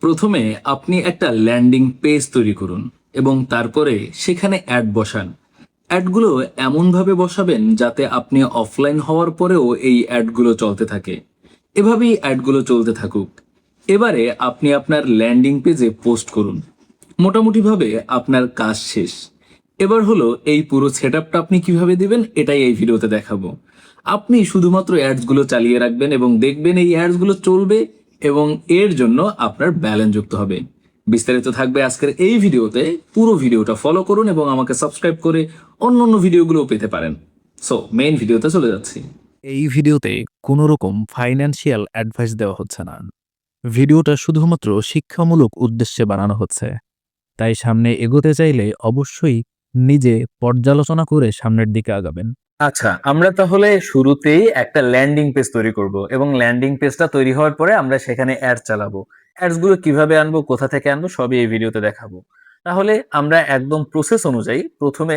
প্রথমে আপনি একটা ল্যান্ডিং পেজ তৈরি করুন এবং তারপরে সেখানে অ্যাড বসান। অ্যাডগুলো এমনভাবে বসাবেন যাতে আপনি অফলাইন হওয়ার পরেও এই অ্যাডগুলো চলতে থাকে। এভাবেই অ্যাডগুলো চলতে থাকুক। এবারে আপনি আপনার ল্যান্ডিং পেজে পোস্ট করুন। মোটামুটিভাবে আপনার কাজ শেষ। এবার হলো এই পুরো সেটআপটা আপনি কিভাবে দিবেন এটাই এই ভিডিওতে দেখাবো। আপনি শুধুমাত্র অ্যাডসগুলো চালিয়ে রাখবেন এবং দেখবেন এই অ্যাডসগুলো চলবে এবং এর জন্য আপনার ব্যালেন্স যুক্ত হবে। বিস্তারিত থাকবে আজকের এই ভিডিওতে। পুরো ভিডিওটা ফলো করুন এবং আমাকে সাবস্ক্রাইব করে অন্য অন্য ভিডিওগুলো পেতে পারেন। সো মেইন ভিডিওতে চলে যাচ্ছি। এই ভিডিওতে কোনো রকম ফাইন্যান্সিয়াল অ্যাডভাইস দেওয়া হচ্ছে না। ভিডিওটা শুধুমাত্র শিক্ষামূলক উদ্দেশ্যে বানানো হচ্ছে। তাই সামনে এগোতে চাইলে অবশ্যই নিজে পর্যালোচনা করে সামনের দিকে আগাবেন। আচ্ছা, আমরা তাহলে শুরুতেই একটা ল্যান্ডিং পেজ তৈরি করব এবং ল্যান্ডিং পেজটা তৈরি হওয়ার পরে আমরা সেখানে অ্যাড চালাবো। অ্যাডস গুলো কিভাবে আনবো, কোথা থেকে আনবো সবই এই ভিডিওতে দেখাবো। তাহলে আমরা একদম প্রসেস অনুযায়ী প্রথমে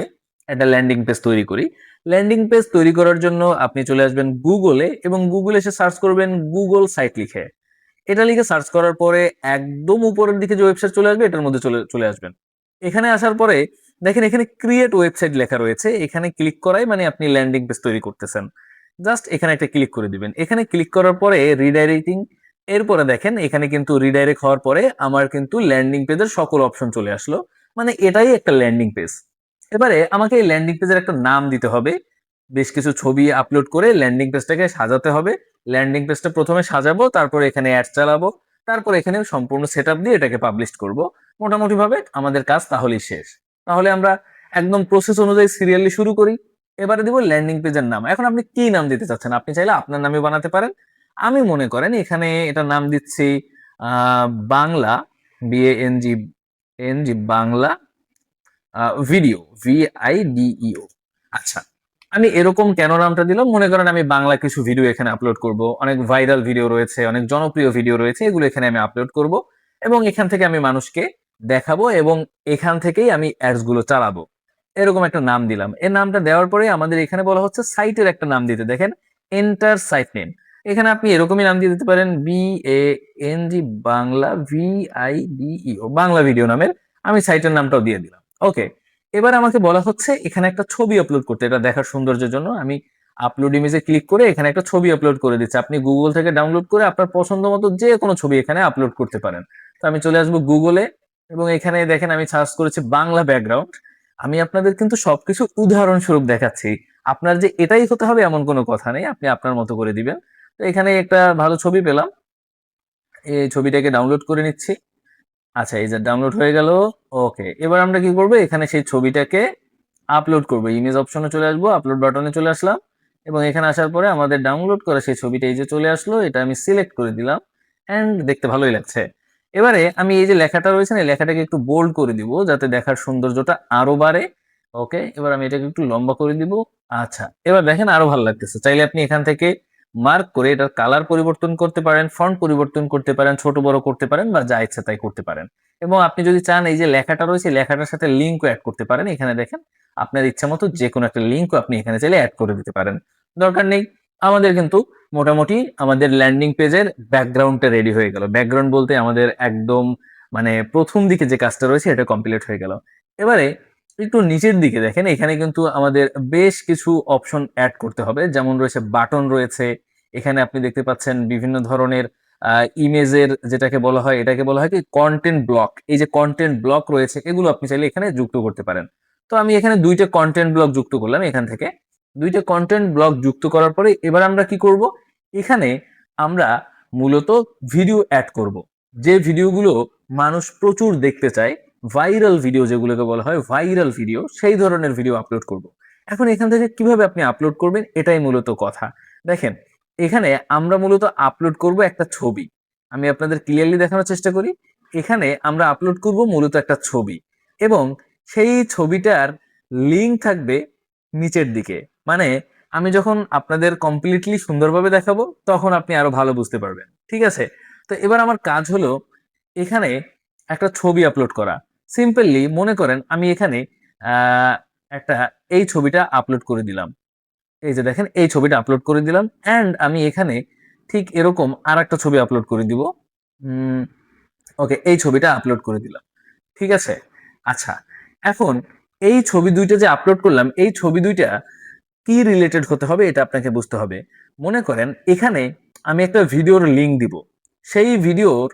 একটা ল্যান্ডিং পেজ তৈরি করি। ল্যান্ডিং পেজ তৈরি করার জন্য আপনি চলে আসবেন গুগলে এবং গুগলে এসে সার্চ করবেন গুগল সাইট লিখে। এটা লিখে সার্চ করার পরে একদম উপরের দিকে যে ওয়েবসাইট চলে আসবে এটার মধ্যে চলে চলে আসবেন। এখানে আসার পরে দেখেন এখানে ক্রিয়েট ওয়েবসাইট লেখা রয়েছে। এখানে ক্লিক করাই মানে আপনি ল্যান্ডিং পেজ তৈরি করতেছেন। জাস্ট এখানে একটা ক্লিক করে দিবেন। এখানে ক্লিক করার পরে রিডাইরেক্টিং, এরপরে দেখেন এখানে কিন্তু রিডাইরেক্ট হওয়ার পরে আমার কিন্তু ল্যান্ডিং পেজের সকল অপশন চলে আসলো। মানে এটাই একটা ল্যান্ডিং পেজ। এবারে আমাকে এই ল্যান্ডিং পেজের একটা নাম দিতে হবে। বেশ কিছু ছবি আপলোড করে ল্যান্ডিং পেজটাকে সাজাতে হবে। ল্যান্ডিং পেজটা প্রথমে সাজাবো, তারপর এখানে অ্যাড চালাবো, তারপর এখানে সম্পূর্ণ সেটআপ দিয়ে এটাকে পাবলিশ করব। মোটামুটি ভাবে আমাদের কাজ তাহলেই শেষ। তাহলে আমরা একদম প্রসেস অনুযায়ী সিরিয়ালি শুরু করি। এবারে দিব ল্যান্ডিং পেজের নাম। এখন আপনি কি নাম দিতে চাচ্ছেন? আপনি চাইলে আপনার নামে বানাতে পারেন। আমি মনে করেন এখানে এটার নাম দিচ্ছি Bangla, BANG, Bangla video, VIDEO। আচ্ছা, আমি এরকম কেন নামটা দিলাম? মনে করেন আমি বাংলা কিছু ভিডিও এখানে আপলোড করব। অনেক ভাইরাল ভিডিও রয়েছে, অনেক জনপ্রিয় ভিডিও রয়েছে, এগুলো এখানে আমি আপলোড করব এবং এখান থেকে আমি মানুষকে দেখাবো এবং এখান থেকেই আমি অ্যাডস গুলো চালাবো। এরকম একটা নাম দিলাম। এই নামটা দেওয়ার পরে আমাদের এখানে বলা হচ্ছে সাইটের একটা নাম দিতে। দেখেন এন্টার সাইট নেম। এখানে আপনি এরকমই নাম দিয়ে দিতে পারেন, BANG, Bangla VIDEO, Bangla video নামের আমি সাইটের নামটাও দিয়ে দিলাম। ওকে, এবার আমাকে বলা হচ্ছে এখানে একটা ছবি আপলোড করতে। এটা দেখার সৌন্দর্যের জন্য আমি আপলোড ইমেজে ক্লিক করে এখানে একটা ছবি আপলোড করে দিচ্ছি। আপনি গুগল থেকে ডাউনলোড করে আপনার পছন্দ মতো যে কোনো ছবি এখানে আপলোড করতে পারেন। তো আমি চলে আসবো গুগলে এবং এখানে দেখেন আমি সার্চ করেছি বাংলা ব্যাকগ্রাউন্ড। আমি আপনাদের কিন্তু সবকিছু উদাহরণস্বরূপ দেখাচ্ছি। আপনার যে এটাই হতে হবে এমন কোনো কথা নেই, আপনি আপনার মতো করে দিবেন। তো এখানে একটা ভালো ছবি পেলাম, এই ছবিটাকে ডাউনলোড করে নিচ্ছি। আচ্ছা, এই যে ডাউনলোড হয়ে গেল। ওকে, এবার আমরা কি করব? এখানে সেই ছবিটাকে আপলোড করব। ইমেজ অপশনে চলে আসবো, আপলোড বাটনে চলে আসলাম এবং এখানে আসার পরে আমাদের ডাউনলোড করা সেই ছবিটা এই যে চলে আসলো। এটা আমি সিলেক্ট করে দিলাম এন্ড দেখতে ভালোই লাগছে। এবারে আমি এই যে লেখাটা রয়েছে না, এই লেখাটাকে একটু বোল্ড করে দিব যাতে দেখার সৌন্দর্যটা আরো বাড়ে। ওকে, এবার আমি এটাকে একটু লম্বা করে দিব। আচ্ছা, এবার দেখেন আরো ভালো লাগতেছে। চাইলে আপনি এখান থেকে মার্ক করে এটার কালার পরিবর্তন করতে পারেন, ফন্ট পরিবর্তন করতে পারেন, ছোট বড় করতে পারেন বা যা ইচ্ছা তাই করতে পারেন। এবং আপনি যদি চান এই যে লেখাটা রয়েছে লেখাটার সাথে লিঙ্কও অ্যাড করতে পারেন। এখানে দেখেন আপনার ইচ্ছা মতো যে কোনো একটা লিঙ্কও আপনি এখানে চাইলে অ্যাড করে দিতে পারেন। দরকার নেই। আমাদের কিন্তু মোটামুটি আমাদের ল্যান্ডিং পেজের ব্যাকগ্রাউন্ডটা রেডি হয়ে গেল। ব্যাকগ্রাউন্ড বলতে আমাদের একদম মানে প্রথম দিকে যে কাজটা রয়েছে এটা কমপ্লিট হয়ে গেল। এবারে একটু নিচের দিকে দেখেন এখানে কিন্তু আমাদের বেশ কিছু অপশন অ্যাড করতে হবে। যেমন রয়েছে বাটন রয়েছে, এখানে আপনি দেখতে পাচ্ছেন বিভিন্ন ধরনের ইমেজের যেটাকে বলা হয় এটাকে বলা হয় কি কন্টেন্ট ব্লক। এই যে কন্টেন্ট ব্লক রয়েছে এগুলো আপনি চাইলে এখানে যুক্ত করতে পারেন। তো আমি এখানে দুইটা কন্টেন্ট ব্লক যুক্ত করলাম। এখান থেকে দুইটা কন্টেন্ট ব্লক যুক্ত করার পরে এবার আমরা কি করব? এখানে আমরা মূলত ভিডিও অ্যাড করব। যে ভিডিওগুলো মানুষ প্রচুর দেখতে চায়, ভাইরাল ভিডিও যেগুলোকে বলা হয় ভাইরাল ভিডিও, সেই ধরনের ভিডিও আপলোড করব। এখন এখান থেকে কিভাবে আপনি আপলোড করবেন এটাই মূলত কথা। দেখেন এখানে আমরা মূলত আপলোড করব একটা ছবি। আমি আপনাদের ক্লিয়ারলি দেখানোর চেষ্টা করি। এখানে আমরা আপলোড করব মূলত একটা ছবি এবং সেই ছবিটার লিঙ্ক থাকবে নিচের দিকে। মানে আমি যখন আপনাদের কমপ্লিটলি সুন্দরভাবে দেখাবো তখন আপনি আরো ভালো বুঝতে পারবেন। ঠিক আছে? তো এবার আমার কাজ হলো এখানে একটা ছবি আপলোড করা। সিম্পলি মনে করেন আমি এখানে আহ একটা এই ছবিটা আপলোড করে দিলাম। এই যে দেখেন এই ছবিটা আপলোড করে দিলাম এন্ড আমি এখানে ঠিক এরকম আর একটা ছবি আপলোড করে দিব। ওকে, এই ছবিটা আপলোড করে দিলাম, ঠিক আছে। আচ্ছা, এখন এই ছবি দুইটা যে আপলোড করলাম, এই ছবি দুইটা কি রিলেটেড হতে হবে এটা আপনাকে বুঝতে হবে। মনে করেন এখানে আমি একটা ভিডিওর লিংক দিব, সেই ভিডিওর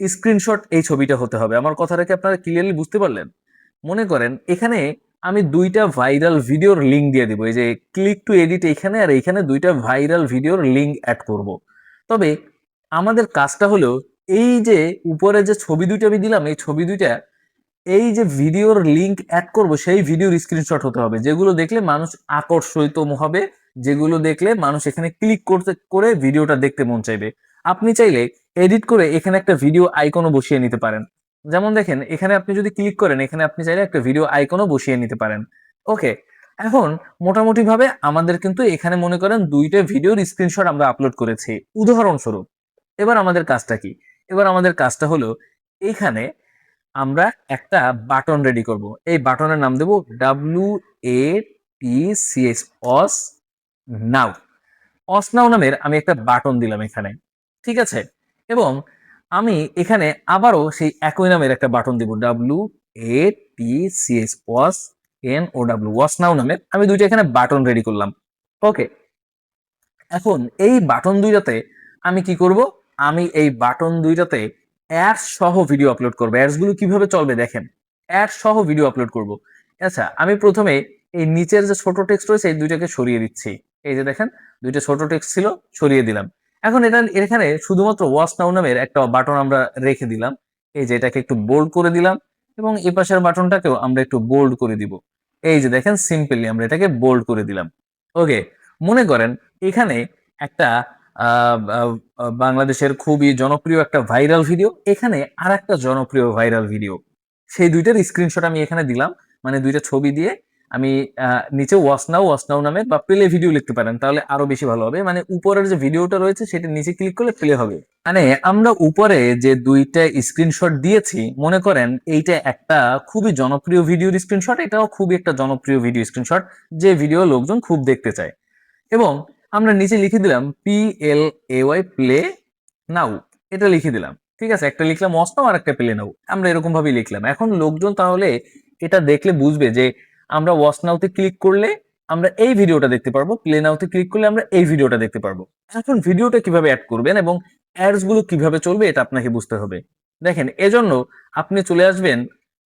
স্ক্রিনশট এই ছবিটা হতে হবে। আমার কথাটা কি আপনারা ক্লিয়ারলি বুঝতে পারলেন? মনে করেন এখানে আমি দুইটা ভাইরাল ভিডিওর লিংক দিয়ে দিব, এই যে ক্লিক টু এডিট এখানে, আর এইখানে দুইটা ভাইরাল ভিডিওর লিংক অ্যাড করব। তবে আমাদের কাজটা হলো এই যে উপরে যে ছবি দুইটা আমি দিলাম, এই ছবি দুইটা এই যে ভিডিওর লিংক অ্যাড করব সেই ভিডিওর স্ক্রিনশট হতে হবে, যেগুলো দেখলে মানুষ আকর্ষিত হবে, যেগুলো দেখলে মানুষ এখানে ক্লিক করতে করে ভিডিওটা দেখতে মন চাইবে। আপনি চাইলে এডিট করে এখানে একটা ভিডিও আইকনও বসিয়ে নিতে পারেন। যেমন দেখেন এখানে আপনি যদি ক্লিক করেন, এখানে আপনি চাইলে একটা ভিডিও আইকনও বসিয়ে নিতে পারেন। ওকে, এখন মোটামুটি ভাবে আমাদের কিন্তু এখানে মনে করেন দুইটা ভিডিওর স্ক্রিনশট আমরা আপলোড করেছি উদাহরণস্বরূপ। এবার আমাদের কাজটা কি? এবার আমাদের কাজটা হলো এইখানে আমরা একটা বাটন রেডি করব। এই বাটনের নাম দেব WATCH, অস নাও। অস নাও নামের আমি একটা বাটন দিলাম এখানে, ঠিক আছে। এবং আমি এখানে আবারও সেই একই নামের একটা বাটন দিব, WATCH, ওয়াস NOW, ওয়াস নাও নামের আমি দুইটা এখানে বাটন রেডি করলাম। ওকে, এখন এই বাটন দুইটাতে আমি কি করব? আমি এই বাটন দুইটাতে অ্যাডস সহ ভিডিও আপলোড করবো। অ্যাডস গুলো কিভাবে চলবে দেখেন, অ্যাডস সহ ভিডিও আপলোড করব। আচ্ছা, আমি প্রথমে এই নিচের যে ছোট টেক্সট রয়েছে এই দুইটাকে সরিয়ে দিচ্ছি। এই যে দেখেন দুইটা ছোট টেক্সট ছিল, সরিয়ে দিলাম। এখন এখানে শুধুমাত্র ওয়াচ নাও নামের একটা বাটন আমরা রেখে দিলাম। এই যে এটাকে একটু বোল্ড করে দিলাম, এবং এই পাশের বাটনটাকেও আমরা একটু বোল্ড করে দিব। এই যে দেখেন সিম্পলি আমরা এটাকে বোল্ড করে দিলাম। ওকে, মনে করেন এখানে একটা বাংলাদেশের খুবই জনপ্রিয় একটা ভাইরাল ভিডিও, এখানে আর একটা জনপ্রিয় ভাইরাল ভিডিও, সেই দুইটার স্ক্রিনশট আমি এখানে দিলাম। মানে দুইটা ছবি দিয়ে আমি নিচে ওয়াচ নাও নামে বা প্লে ভিডিও লিখতে পারেন, তাহলে আরো বেশি ভালো হবে। মানে উপরের যে ভিডিওটা রয়েছে সেটা নিচে ক্লিক করলে প্লে হবে। মানে আমরা উপরে যে দুইটা স্ক্রিনশট দিয়েছি, মনে করেন এইটা একটা খুবই জনপ্রিয় ভিডিওর স্ক্রিনশট, এটাও খুবই একটা জনপ্রিয় ভিডিও স্ক্রিনশট, যে ভিডিও লোকজন খুব দেখতে চায়। এবং আমরা নিচে লিখে দিলাম PLAY, প্লে নাও, এটা লিখে দিলাম, ঠিক আছে। একটা লিখলাম ওয়াচ নাও আর একটা প্লে নাও, আমরা এরকম ভাবে লিখলাম। এখন লোকজন তাহলে এটা দেখলে বুঝবে যে আমরা ওয়াচ নাওতে ক্লিক করলে আমরা এই ভিডিওটা দেখতে পারবো, প্লে নাওতে ক্লিক করলে আমরা এই ভিডিওটা দেখতে পারবো। এখন ভিডিওটা কিভাবে অ্যাড করবেন এবং অ্যাডস গুলো কিভাবে চলবে এটা আপনাকে বুঝতে হবে। দেখেন, এজন্য আপনি চলে আসবেন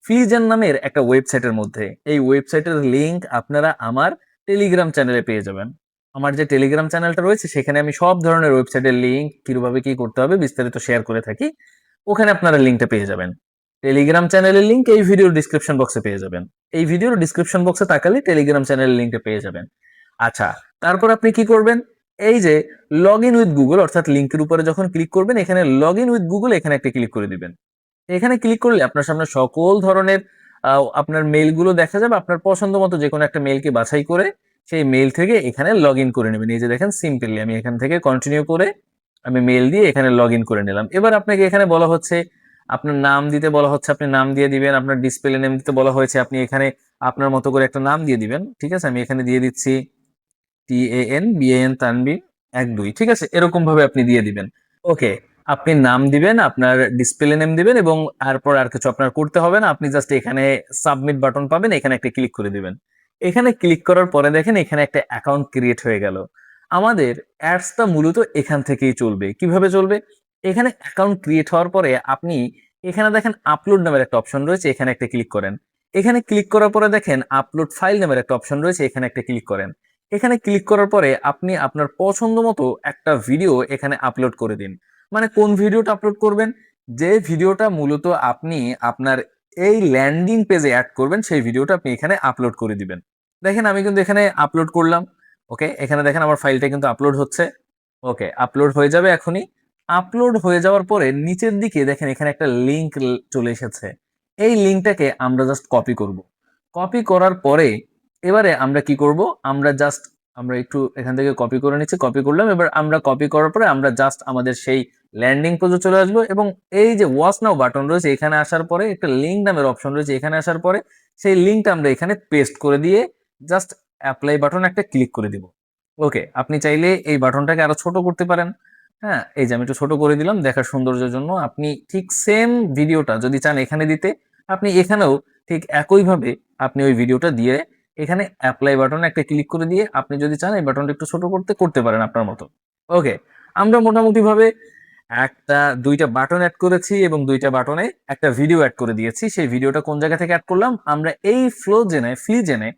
ফিজেন নামের একটা ওয়েবসাইটের মধ্যে। এই ওয়েবসাইটের লিংক আপনারা আমার টেলিগ্রাম চ্যানেলে পেয়ে যাবেন। আমার যে টেলিগ্রাম চ্যানেলটা রয়েছে সেখানে আমি সব ধরনের ওয়েবসাইটের লিংক কিভাবে কি করতে হবে বিস্তারিত শেয়ার করে থাকি, ওখানে আপনারা লিংকটা পেয়ে যাবেন। টেলিগ্রাম চ্যানেলের লিংক এই ভিডিওর ডিসক্রিপশন বক্সে পেয়ে যাবেন। এই ভিডিওর ডিসক্রিপশন বক্সে তাকালে টেলিগ্রাম চ্যানেলের লিংকটা পেয়ে যাবেন। আচ্ছা, তারপর আপনি কি করবেন? এই যে লগ ইন উইথ গুগল, অর্থাৎ লিংকের উপরে যখন ক্লিক করবেন এখানে লগ ইন উইথ গুগল, এখানে একটা ক্লিক করে দিবেন। এখানে ক্লিক করলে আপনার সামনে সকল ধরনের আপনার মেইলগুলো দেখা যাবে। আপনার পছন্দ মতো যে কোনো একটা মেইলকে বাছাই করে সেই মেইল থেকে এখানে লগ ইন করে নেবেন। এই যে দেখেন সিম্পলি আমি এখান থেকে কন্টিনিউ করে আমি মেইল দিয়ে এখানে লগ ইন করে নিলাম। এবার আপনাকে এখানে বলা হচ্ছে আপনার নাম দিতে বলা হচ্ছে, আপনি নাম দিয়ে দিবেন। আপনার ডিসপ্লে নেম দিতে বলা হয়েছে, আপনি এখানে আপনার মতো করে একটা নাম দিয়ে দিবেন, ঠিক আছে। আমি এখানে দিয়ে দিচ্ছি TANBAN তানবীর 1 2, ঠিক আছে, এরকম ভাবে আপনি দিয়ে দিবেন। ওকে, আপনি নাম দিবেন, আপনার ডিসপ্লে নেম দিবেন, এবং তারপর আর কিছু আপনার করতে হবে না। আপনি জাস্ট এখানে সাবমিট বাটন পাবেন, এখানে একটা ক্লিক করে দিবেন। এখানে ক্লিক করার পরে দেখেন এখানে একটা অ্যাকাউন্ট ক্রিয়েট হয়ে গেল। আমাদের অ্যাডসটা মূলত এখান থেকেই চলবে। কিভাবে চলবে? এখানে অ্যাকাউন্ট ক্রিয়েট হওয়ার পরে আপনি এখানে দেখেন আপলোড নামের একটা অপশন রয়েছে, এখানে একটা ক্লিক করেন। এখানে ক্লিক করার পরে দেখেন আপলোড ফাইল নামের একটা অপশন রয়েছে, এখানে একটা ক্লিক করেন। এখানে ক্লিক করার পরে আপনি আপনার পছন্দ মতো একটা ভিডিও এখানে আপলোড করে দিন। মানে কোন ভিডিওটা আপলোড করবেন? যে ভিডিওটা মূলত আপনি আপনার এই ল্যান্ডিং পেজে অ্যাড করবেন সেই ভিডিওটা আপনি এখানে আপলোড করে দিবেন। দেখেন আমি কিন্তু এখানে আপলোড করলাম। ওকে, এখানে দেখেন আমার ফাইলটা কিন্তু আপলোড হচ্ছে। ওকে, আপলোড হয়ে যাবে এখনই। আপলোড হয়ে যাওয়ার পরে নিচের দিকে দেখেন এখানে একটা লিংক চলে এসেছে। এই লিংকটাকে আমরা জাস্ট কপি করব। কপি করার পরে এবারে আমরা কি করব? আমরা একটু এখান থেকে কপি করে নিচ্ছি, কপি করলাম। এবার আমরা কপি করার পরে আমরা জাস্ট আমাদের সেই ল্যান্ডিং পেজে চলে আসবো, এবং এই যে ওয়াচ নাও বাটন রয়েছে এখানে আসার পরে একটা লিংক নামের অপশন রয়েছে, এখানে আসার পরে সেই লিংকটা আমরা এখানে পেস্ট করে দিয়ে জাস্ট অ্যাপ্লাই বাটন একটা ক্লিক করে দিব। ওকে, আপনি চাইলে এই বাটনটাকে আরো ছোট করতে পারেন। হ্যাঁ, এই যে আমি একটু ছোট করে দিলাম দেখার সৌন্দর্যের জন্য। আপনি ঠিক সেম ভিডিওটা যদি চান এখানে দিতে, আপনি এখানেও ঠিক একইভাবে আপনি ওই ভিডিওটা দিয়ে এখানে অ্যাপ্লাই বাটনে একটা ক্লিক করে দিয়ে আপনি যদি চান এই বাটনটা একটু ছোট করতে পারেন আপনার মতো। ওকে, আমরা মোটামুটিভাবে একটা ২টা বাটন এড করেছি এবং ২টা বাটনে একটা ভিডিও এড করে দিয়েছি। সেই ভিডিওটা কোন জায়গা থেকে এড করলাম? আমরা এই ফ্লিজেনে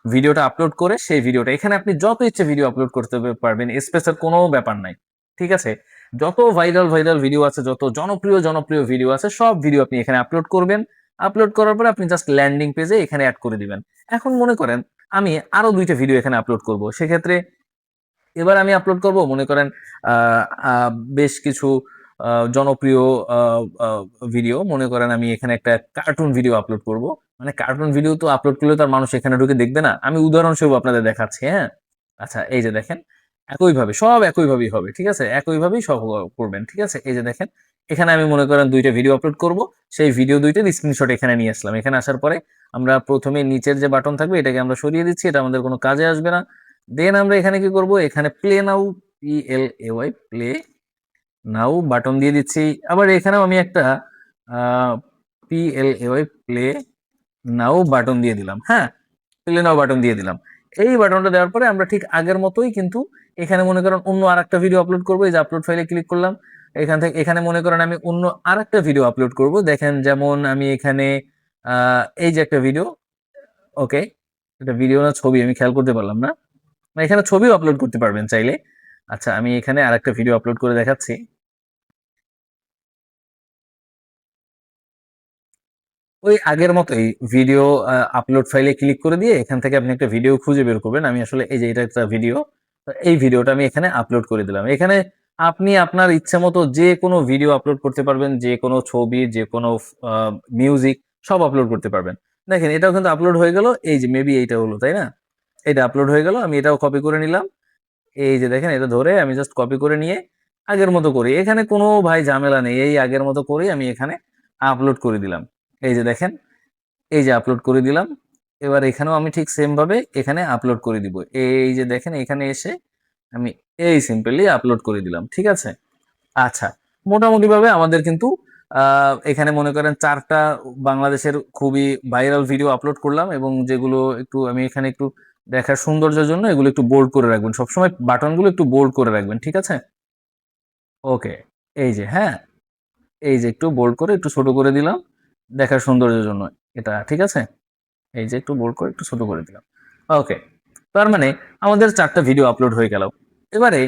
ভিডিওটা আপলোড করে সেই ভিডিওটা এখানে আপনি যত ইচ্ছে ভিডিও আপলোড করতে পারবেন। স্পেসের কোনো ব্যাপার নাই। ঠিক আছে? যত ভাইরাল ভিডিও আছে, যত জনপ্রিয় ভিডিও আছে, সব ভিডিও আপনি এখানে আপলোড করবেন। আপলোড করার পরে আপনি জাস্ট ল্যান্ডিং পেজে এখানে এড করে দিবেন। এখন মনে করেন আমি আরো ২ টা ভিডিও এখানে আপলোড করব। সেক্ষেত্রে এবার আমি আপলোড করব মনে করেন আ আ বেশ কিছু আ জনপ্রিয় আ আ ভিডিও। মনে করেন আমি এখানে একটা কার্টুন ভিডিও আপলোড করব। মানে কার্টুন ভিডিও তো আপলোড করলে তো আর মানুষ এখানে ঢুকে দেখবে না। আমি উদাহরণস্বরূপ আপনাদের দেখাচ্ছি, হ্যাঁ? আচ্ছা এই যে দেখেন, একইভাবে সব একইভাবেই হবে। ঠিক আছে? একইভাবেই সব করবেন। ঠিক আছে? এই যে দেখেন, এখানে আমি মনে করেন ২ টা ভিডিও আপলোড করব। সেই ভিডিও ২ টার স্ক্রিনশট এখানে নিয়ে আসলাম। এখানে আসার পরে আমরা ১ম এ নিচের যে বাটন থাকবে এটাকে আমরা সরিয়ে দিচ্ছি। এটা আমাদের কোনো কাজে আসবে না। দেন আমরা এখানে কি করব? এখানে প্লে নাও PLAY প্লে নাও বাটন দিয়ে দিচ্ছি। আবার এখানেও আমি একটা আ PLAY প্লে নাও বাটন দিয়ে দিলাম। হ্যাঁ? প্লে নাও বাটন দিয়ে দিলাম। এই বাটনটা দেওয়ার পরে আমরা ঠিক আগের মতোই কিন্তু এখানে মনে করেন অন্য আরেকটা ভিডিও আপলোড করব। এই যে আপলোড ফাইলে ক্লিক করলাম। এখানে মনে করেন আমি অন্য আরেকটা ভিডিও আপলোড করব। দেখেন যেমন আমি এখানে আ এই যে একটা ভিডিও, ওকে। এটা ভিডিও না ছবি আমি খেয়াল করতে পারলাম না। এখানে ছবিও আপলোড করতে পারবেন চাইলে। আচ্ছা আমি এখানে আরেকটা ভিডিও আপলোড করে দেখাচ্ছি। ওই আগের মতোই ভিডিও আপলোড ফাইলে ক্লিক করে দিয়ে এখান থেকে আপনি একটা ভিডিও খুঁজে বের করবেন। আমি আসলে এই যে এটা একটা ভিডিও। তো এই ভিডিওটা আমি এখানে আপলোড করে দিলাম। এখানে আপনি আপনার ইচ্ছামতো যেকোনো ভিডিও আপলোড করতে পারবেন, যেকোনো ছবি, যেকোনো আ মিউজিক সব আপলোড করতে পারবেন। দেখেন এটাও কিন্তু আপলোড হয়ে গেল। এই যে মেবি এইটা হলো, তাই না? এটা আপলোড হয়ে গেল। আমি এটাও কপি করে নিলাম। এই যে দেখেন এটা ধরে আমি জাস্ট কপি করে নিয়ে আগের মতো করি। এখানে কোনো ভাই ঝামেলা নেই। এই আগের মতো করেই আমি এখানে আপলোড করে দিলাম। এই যে দেখেন, এই যে আপলোড করে দিলাম। এবার এখানেও আমি ঠিক সেম ভাবে এখানে আপলোড করে দিব। এই যে দেখেন এখানে এসে আমি এই সিম্পলি আপলোড করে দিলাম। ঠিক আছে? আচ্ছা। মোটামুটিভাবে আমাদের কিন্তু আ এখানে মনে করেন ৪ টা বাংলাদেশের খুবই ভাইরাল ভিডিও আপলোড করলাম এবং যেগুলো একটু আমি এখানে একটু দেখার সৌন্দর্যের জন্য এগুলো একটু বোল্ড করে রাখবেন। সবসময় বাটনগুলো একটু বোল্ড করে রাখবেন। ঠিক আছে? ওকে। এই যে হ্যাঁ, এই যে একটু বোল্ড করে একটু ছোট করে দিলাম দেখার সৌন্দর্যের জন্য এটা। ঠিক আছে? এই যে একটু বোল্ড করে একটু ছোট করে দিলাম। ওকে। তার মানে আমাদের ৪ টা ভিডিও আপলোড হয়ে গেল। এবারে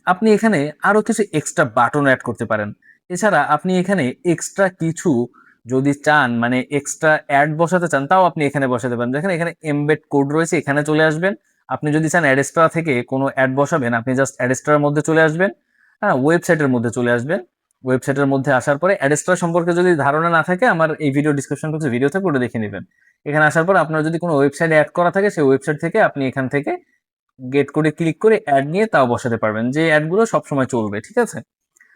আপনি এখানে আরো কিছু এক্সট্রা বাটন এড করতে পারেন। এছাড়া আপনি এখানে এক্সট্রা কিছু যদি চান মানে এক্সট্রা অ্যাড বসাতে চান তাও আপনি এখানে বসাতে পারেন। দেখেন এখানে এমবেড কোড রয়েছে এখানে চলে আসবেন। আপনি যদি চান অ্যাডেস্ট্রা থেকে কোনো অ্যাড বসাবেন আপনি জাস্ট অ্যাডেস্ট্রার মধ্যে চলে আসবেন। হ্যাঁ, ওয়েবসাইটের মধ্যে চলে আসবেন। ওয়েবসাইটের মধ্যে আসার পরে অ্যাডেস্ট্রা সম্পর্কে যদি ধারণা না থাকে আমার এই ভিডিও ডেসক্রিপশন বক্সে ভিডিও থাকবে ওটা দেখে নিবেন। এখানে আসার পর আপনার যদি কোনো ওয়েবসাইটে এড করা থাকে সেই ওয়েবসাইট থেকে আপনি এখান থেকে গেট কোডে ক্লিক করে অ্যাড নিয়ে তাও বসাতে পারবেন। যে অ্যাড গুলো সবসময় চলবে। ঠিক আছে?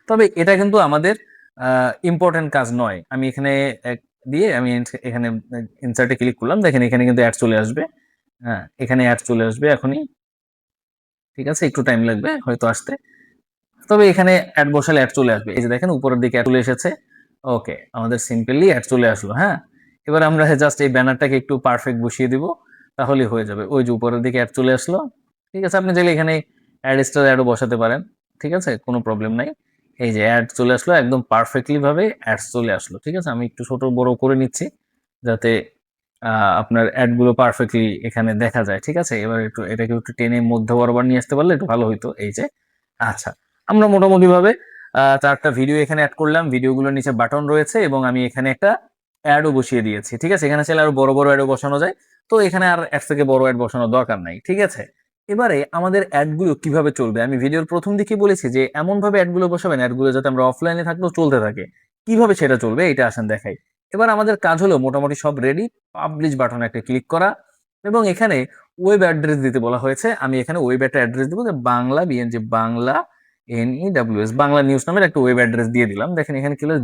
তবে এটা কিন্তু আমাদের ইম্পোর্টেন্ট কাজ নয়। আমি এখানে এক দিয়ে আমি এখানে ইনসার্ট এ ক্লিক করলাম। দেখেন এখানে কিন্তু অ্যাড চলে আসবে। হ্যাঁ, এখানে অ্যাড চলে আসবে এখনই। ঠিক আছে? একটু টাইম লাগবে হয়তো আসতে। তবে এখানে অ্যাড বসালে অ্যাড চলে আসবে। এই যে দেখেন উপরের দিকে অ্যাড চলে এসেছে। ওকে, আমাদের সিম্পলি অ্যাড চলে আসলো। হ্যাঁ? এবার আমরা জাস্ট এই ব্যানারটাকে একটু পারফেক্ট বসিয়ে দিব। তাহলেই হয়ে যাবে। ওই যে উপরের দিকে অ্যাড চলে আসলো। ঠিক আছে? আপনি চাইলে এখানে অ্যাড স্টার অ্যাডও বসাতে পারেন। ঠিক আছে? কোনো প্রবলেম নাই। এই যে অ্যাড চলে আসলো একদম পারফেক্টলি ভাবে অ্যাডস চলে আসলো। ঠিক আছে? আমি একটু ছোট বড় করে নিচ্ছি যাতে আ আপনার অ্যাড গুলো পারফেক্টলি এখানে দেখা যায়। ঠিক আছে? এবার একটু এটাকে একটু টেনে মধ্য বরাবর নিয়ে আসতে পারলে একটু ভালো হইতো। এই যে আচ্ছা। আমরা মোটামুটিভাবে ৪ টা ভিডিও এখানে এড করলাম। ভিডিওগুলোর নিচে বাটন রয়েছে এবং আমি এখানে একটা এডও বসিয়ে দিয়েছি। ঠিক আছে? এখানে চাইলে আরো বড় এডও বসানো যায়। তো এখানে আর এর থেকে বড় এড বসানোর দরকার নাই। ঠিক আছে? এবারে আমাদের এড গুলো কিভাবে চলবে? আমি ভিডিওর ১ম দিকেই বলেছি যে এমনভাবে এড গুলো বসাবেন, এড গুলো যাতে আমরা অফলাইনে থাকলেও চলতে থাকে। কিভাবে সেটা চলবে? এটা আসেন দেখাই। এবার আমাদের কাজ হলো মোটামুটি সব রেডি। পাবলিশ বাটনে একটা ক্লিক করা এবং এখানে ওয়েব অ্যাড্রেস দিতে বলা হয়েছে। আমি এখানে ওয়েব একটা অ্যাড্রেস দিব যে Bangla BNG Bangla NEWS Bangla news নামের একটা ওয়েব অ্যাড্রেস দিয়ে দিলাম। দেখেন এখানে কি হলো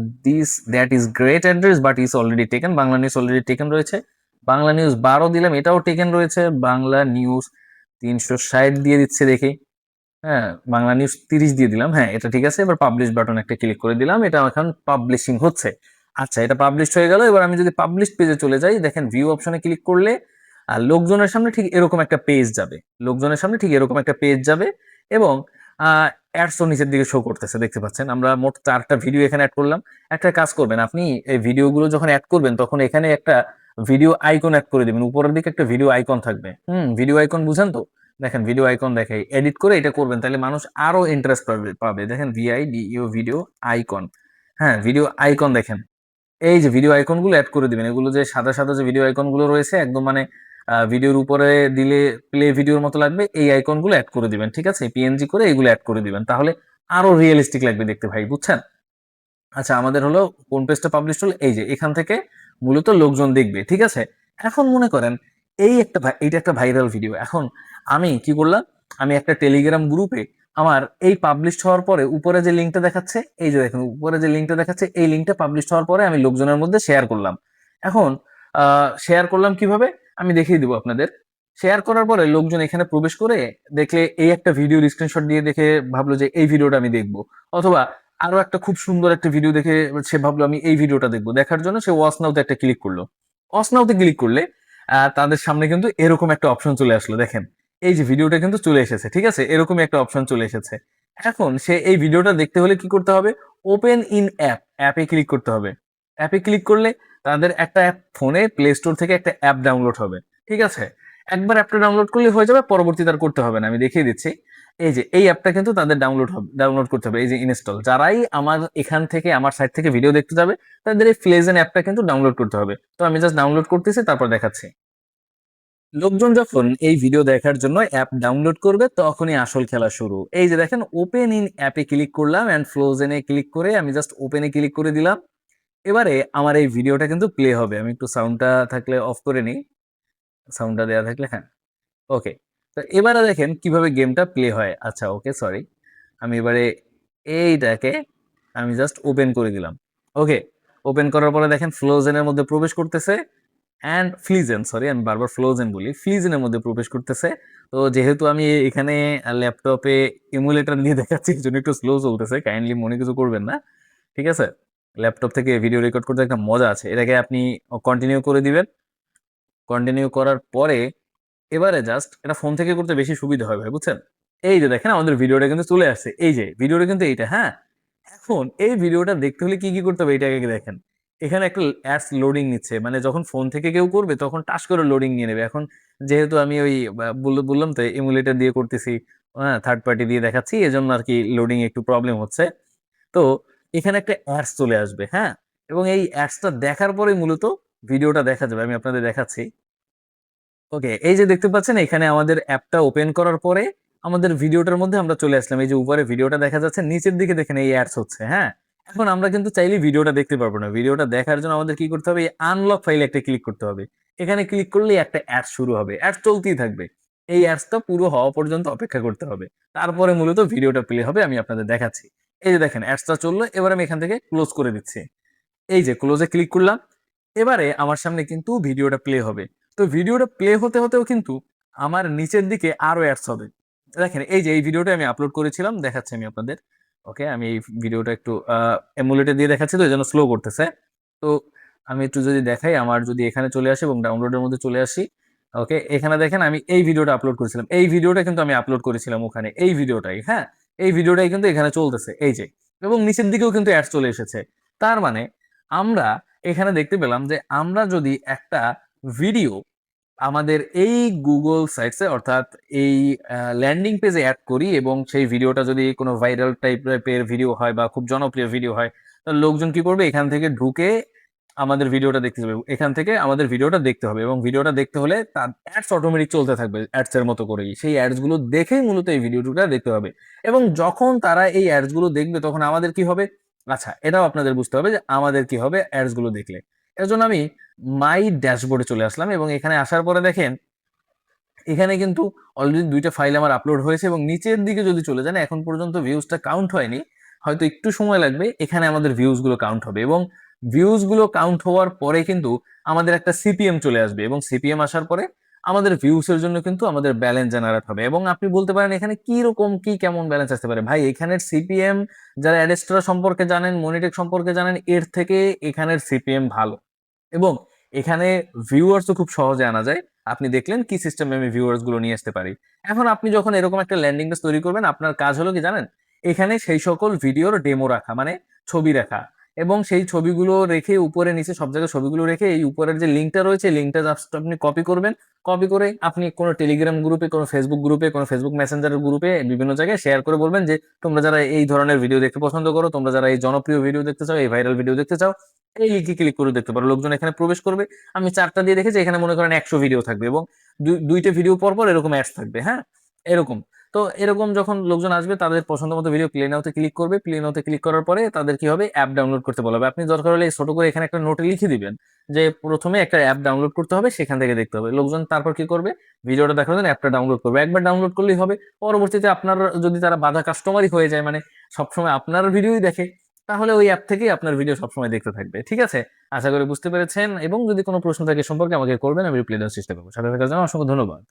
that is great address but is already taken. Bangla news already taken রয়েছে। বাংলা নিউজ ১২ দিলাম এটাও টেকেন রয়েছে। বাংলা নিউজ ৩৬০ দিয়ে দিচ্ছে দেখি। হ্যাঁ, বাংলা নিউজ 30 দিয়ে দিলাম। হ্যাঁ, এটা ঠিক আছে। এবার পাবলিশ বাটন একটা ক্লিক করে দিলাম। এটা এখন পাবলিশিং হচ্ছে। আচ্ছা, এটা পাবলিশড হয়ে গেল। এবার আমি যদি পাবলিশড পেজে চলে যাই, দেখেন ভিউ অপশনে ক্লিক করলে লোকজনের সামনে ঠিক এরকম একটা পেজ যাবে। লোকজনের সামনে ঠিক এরকম একটা পেজ যাবে এবং অ্যাডসও নিচের দিকে শো করতেছে, দেখতে পাচ্ছেন। আমরা মোট 4টা ভিডিও এখানে অ্যাড করলাম। একটা কাজ করবেন, আপনি এই ভিডিওগুলো যখন অ্যাড করবেন তখন এখানে একটা ভিডিও আইকন অ্যাড করে দিবেন। উপরের দিকে একটা ভিডিও আইকন থাকবে। ভিডিও আইকন বুঝেন তো? দেখেন ভিডিও আইকন দেখাই, এডিট করে এটা করবেন, তাহলে মানুষ আরো ইন্টারেস্ট পাবে। দেখেন ভিআইডিইও ভিডিও আইকন। হ্যাঁ, ভিডিও আইকন দেখেন। এই যে ভিডিও আইকন গুলো অ্যাড করে দিবেন। এগুলো যে সাদা সাদা যে ভিডিও আইকন গুলো রয়েছে একদম মানে ভিডিওর উপরে দিলে প্লে ভিডিওর মতো লাগবে, এই আইকন গুলো অ্যাড করে দিবেন। ঠিক আছে, পিএনজি করে এগুলো অ্যাড করে দিবেন, তাহলে আরো রিয়েলিস্টিক লাগবে দেখতে ভাই, বুঝছেন? আচ্ছা, আমাদের হলো কোন পেজটা পাবলিশ হলো, এই যে এখান থেকে মূলত লোকজন দেখবে। ঠিক আছে, এখন মনে করেন এইটা একটা ভাইরাল ভিডিও। এখন আমি কি করলাম, আমি একটা টেলিগ্রাম গ্রুপে আমার এই পাবলিশ হওয়ার পরে উপরে যে লিঙ্কটা দেখাচ্ছে, এই যে দেখেন উপরে যে লিঙ্কটা দেখাচ্ছে, এই লিঙ্কটা পাবলিশ হওয়ার পরে আমি লোকজনের মধ্যে শেয়ার করলাম। এখন শেয়ার করলাম কিভাবে আমি দেখিয়ে দিব আপনাদের। শেয়ার করার পরে লোকজন এখানে প্রবেশ করে দেখলে এই একটা ভিডিওর স্ক্রিনশট দিয়ে দেখে ভাবলো যে এই ভিডিওটা আমি দেখবো, অথবা আরো একটা খুব সুন্দর একটা ভিডিও দেখে সে ভাবলো আমি এই ভিডিওটা দেখবো, দেখার জন্য সে ওয়াচ নাউতে একটা ক্লিক করলো। ওয়াচ নাউতে ক্লিক করলে তাদের সামনে কিন্তু এরকম একটা অপশন চলে আসলো, দেখেন এই যে ভিডিওটা কিন্তু চলে এসেছে। ঠিক আছে, এরকমই একটা অপশন চলে এসেছে। এখন সে এই ভিডিওটা দেখতে হলে কি করতে হবে, ওপেন ইন অ্যাপে ক্লিক করতে হবে। অ্যাপে ক্লিক করলে তাদের একটা অ্যাপ, ফোনে প্লে স্টোর থেকে একটা অ্যাপ ডাউনলোড হবে। ঠিক আছে, একবার অ্যাপটা ডাউনলোড করলে হয়ে যাবে, পরবর্তীতে আর করতে হবে না, আমি দেখিয়ে দিচ্ছি। এই যে এই অ্যাপটা কিন্তু তাদের ডাউনলোড করতে হবে, এই যে ইনস্টল। যারাই আমার এখান থেকে আমার সাইট থেকে ভিডিও দেখতে যাবে তাদের এই ফ্লেজেন অ্যাপটা কিন্তু ডাউনলোড করতে হবে। তো আমি জাস্ট ডাউনলোড করতেছি, তারপর দেখাচ্ছি। লোকজন যখন এই ভিডিও দেখার জন্য অ্যাপ ডাউনলোড করবে তখনই আসল খেলা শুরু। এই যে দেখেন ওপেন ইন অ্যাপে ক্লিক করলাম এন্ড ফ্লোজেনে ক্লিক করে আমি জাস্ট ওপেনে ক্লিক করে দিলাম। এবারে আমার এই ভিডিওটা কিন্তু প্লে হবে। আমি একটু সাউন্ডটা থাকলে অফ করে নিই, সাউন্ডটা দেওয়া থাকলে। হ্যাঁ, ওকে। তো এবারে দেখেন কিভাবে গেমটা প্লে হয়। আচ্ছা, ওকে, সরি। আমি এবারে এইটাকে আমি জাস্ট ওপেন করে দিলাম। ওকে, ওপেন করার পরে দেখেন ফ্লোজেনের মধ্যে প্রবেশ করতেছে। অ্যান্ড ফ্লিজেন, সরি আমি বারবার ফ্লোজেন বলি, ফ্লিজেনের মধ্যে প্রবেশ করতেছে। তো যেহেতু আমি এখানে ল্যাপটপে এমুলেটর নিয়ে দেখাচ্ছি এই জন্য একটু স্লো চলতেছে, কাইন্ডলি মনে কিছু করবেন না। ঠিক আছে, ল্যাপটপ থেকে ভিডিও রেকর্ড করতে একটা মজা আছে। এটাকে আপনি কন্টিনিউ করে দিবেন। কন্টিনিউ করার পরে এবারে জাস্ট এটা ফোন থেকে করতে বেশি সুবিধা হয় ভাই, বুঝছেন? এই যে দেখেন আমাদের ভিডিওটা কিন্তু চলে আসছে, এই যে ভিডিওটা কিন্তু এইটা। হ্যাঁ, এখন এই ভিডিওটা দেখতে হলে কি কি করতে হবে এটাকে দেখেন। এখানে একটা অ্যাডস লোডিং নিচ্ছে, মানে যখন ফোন থেকে কেউ করবে তখন টাস করে লোডিং নিয়ে নেবে। এখন যেহেতু আমি ওই বললাম তো এমুলেটর দিয়ে করতেছি, হ্যাঁ থার্ড পার্টি দিয়ে দেখাচ্ছি, এজন্য আর কি লোডিং একটু প্রবলেম হচ্ছে। তো এখানে একটা অ্যাডস চলে আসবে। হ্যাঁ, এবং এই অ্যাডসটা দেখার পরে মূলত ভিডিওটা দেখা যাবে। আমি আপনাদের দেখাচ্ছি। ওকে, এই যে দেখতে পাচ্ছেন এখানে আমাদের অ্যাপটা ওপেন করার পরে আমাদের ভিডিওটার মধ্যে আমরা চলে আসলাম। এই যে উপরে ভিডিওটা দেখা যাচ্ছে, নিচের দিকে দেখেন এই অ্যাডস হচ্ছে। হ্যাঁ, এখন আমরা কিন্তু চাইলে ভিডিওটা দেখতে পারবো না। ভিডিওটা দেখার জন্য আমাদের কি করতে হবে, এই আনলক ফাইলে একটা ক্লিক করতে হবে। এখানে ক্লিক করলেই একটা অ্যাডস শুরু হবে, অ্যাডস চলতেই থাকবে। এই অ্যাডসটা পুরো হওয়া পর্যন্ত অপেক্ষা করতে হবে, তারপরে মূলত ভিডিওটা প্লে হবে। আমি আপনাদের দেখাচ্ছি। এই যে দেখেন অ্যাডসটা চললো, এবার আমি এখান থেকে ক্লোজ করে দিচ্ছি। এই যে ক্লোজে ক্লিক করলাম, এবারে আমার সামনে কিন্তু ভিডিওটা প্লে হবে। তো ভিডিওটা প্লে হতে হতেও কিন্তু আমার নিচের দিকে আরো অ্যাডস হবে। দেখেন এই যে এই ভিডিওটা আমি আপলোড করেছিলাম, দেখাচ্ছি আমি আপনাদের। ওকে, আমি এই ভিডিওটা একটু এমুলেটর দিয়ে দেখাচ্ছি তো এই জন্য স্লো করতেছে। তো আমি একটু যদি দেখাই, আমার যদি এখানে চলে আসি এবং ডাউনলোডের মধ্যে চলে আসি। ওকে, এখানে দেখেন আমি এই ভিডিওটা আপলোড করেছিলাম, এই ভিডিওটা কিন্তু আমি আপলোড করেছিলাম ওখানে, এই ভিডিওটাই। হ্যাঁ, এই ভিডিওটাই কিন্তু এখানে চলতেছে, এই যে। এবং নিচের দিকেও কিন্তু অ্যাডস চলে এসেছে। তার মানে আমরা এখানে দেখতে পেলাম যে আমরা যদি একটা ভিডিও আমাদের এই গুগল সাইটসে অর্থাৎ এই ল্যান্ডিং পেজে অ্যাড করি এবং সেই ভিডিওটা যদি কোনো ভাইরাল টাইপের ভিডিও হয় বা খুব জনপ্রিয় ভিডিও হয়, তাহলে লোকজন কি করবে, এখান থেকে ঢুকে আমাদের ভিডিওটা দেখতে হবে। এখান থেকে আমাদের ভিডিওটা দেখতে হবে এবং ভিডিওটা দেখতে হলে তার অ্যাডস অটোমেটিক চলতে থাকবে অ্যাডস এর মতো করেই। সেই অ্যাডস গুলো দেখেই মূলত এই ভিডিওটা দেখতে হবে। এবং যখন তারা এই অ্যাডস গুলো দেখবে তখন আমাদের কি হবে, আচ্ছা এটাও আপনাদের বুঝতে হবে যে আমাদের কি হবে অ্যাডস গুলো দেখলে। এর জন্য আমি মাই ড্যাশবোর্ডে চলে আসলাম এবং এখানে আসার পরে দেখেন এখানে কিন্তু অলরেডি 2টা ফাইল আমার আপলোড হয়েছে এবং নিচের দিকে যদি চলে যান এখন পর্যন্ত ভিউজটা কাউন্ট হয়নি, হয়তো একটু সময় লাগবে। এখানে আমাদের ভিউজ গুলো কাউন্ট হবে এবং ভিউজ গুলো কাউন্ট হওয়ার পরে কিন্তু আমাদের একটা সিপিএম চলে আসবে এবং সিপিএম আসার পরে আমাদের ভিউস এর জন্য কিন্তু আমাদের ব্যালেন্স জেনারেট হবে। এবং আপনি বলতে পারেন এখানে কি রকম কি কেমন ব্যালেন্স আসতে পারে? ভাই এখানের সিপিএম, যারা অ্যাডেস্ট্রা সম্পর্কে জানেন, মনিটেক সম্পর্কে জানেন, এর থেকে এখানের সিপিএম ভালো। এবং এখানে ভিউয়ার্সও খুব সহজে আনা যায়। আপনি দেখলেন কি সিস্টেমে আমি ভিউয়ার্স গুলো নিয়ে আসতে পারি। এখন আপনি যখন এরকম একটা ল্যান্ডিং পেজ তৈরি করবেন, আপনার কাজ হলো কি জানেন? এখানে সেই সকল ভিডিওর ডেমো রাখা, মানে ছবি রাখা, এবং সেই ছবিগুলো রেখে উপরে নিচে সব জায়গায় ছবিগুলো রেখে এই উপরের যে লিঙ্কটা রয়েছে, লিঙ্কটা জাস্ট আপনি কপি করবেন। কপি করে আপনি কোনো টেলিগ্রাম গ্রুপে, কোনো ফেসবুক গ্রুপে, কোনো ফেসবুক মেসেঞ্জারের গ্রুপে বিভিন্ন জায়গায় শেয়ার করে বলবেন যে তোমরা যারা এই ধরনের ভিডিও দেখতে পছন্দ করো, তোমরা যারা এই জনপ্রিয় ভিডিও দেখতে চাও, এই ভাইরাল ভিডিও দেখতে চাও, এই লিঙ্কে ক্লিক করে দেখতে পারো। লোকজন এখানে প্রবেশ করবে। আমি 4টা দিয়ে দেখেছি, এখানে মনে করেন 100 ভিডিও থাকবে এবং দুইটা ভিডিও পর পর এরকম অ্যাডস থাকবে, হ্যাঁ, এরকম। তো এরকম যখন লোকজন আসবে, তাদের পছন্দ মতো ভিডিও প্লে নাওতে ক্লিক করবে। প্লে নাওতে ক্লিক করার পরে তাদের কি হবে, অ্যাপ ডাউনলোড করতে বলা হবে। আপনি দরকার হলে ছোট করে এখানে একটা নোটে লিখে দিবেন যে প্রথমে একটা অ্যাপ ডাউনলোড করতে হবে, সেখান থেকে দেখতে হবে। লোকজন তারপর কি করবে, ভিডিওটা দেখার জন্য অ্যাপটা ডাউনলোড করবে। একবার ডাউনলোড করলেই হবে। পরবর্তীতে আপনার যদি তারা বাধা কাস্টমারই হয়ে যায়, মানে সবসময় আপনার ভিডিওই দেখে, তাহলে ওই অ্যাপ থেকেই আপনার ভিডিও সবসময় দেখতে থাকবে। ঠিক আছে? আশা করি বুঝতে পেরেছেন, এবং যদি কোনো প্রশ্ন থাকে এ সম্পর্কে আমাকে করবেন, আমি রিপ্লাই দেওয়ার চেষ্টা করবো। সাথে থাকার জন্য অসংখ্য ধন্যবাদ।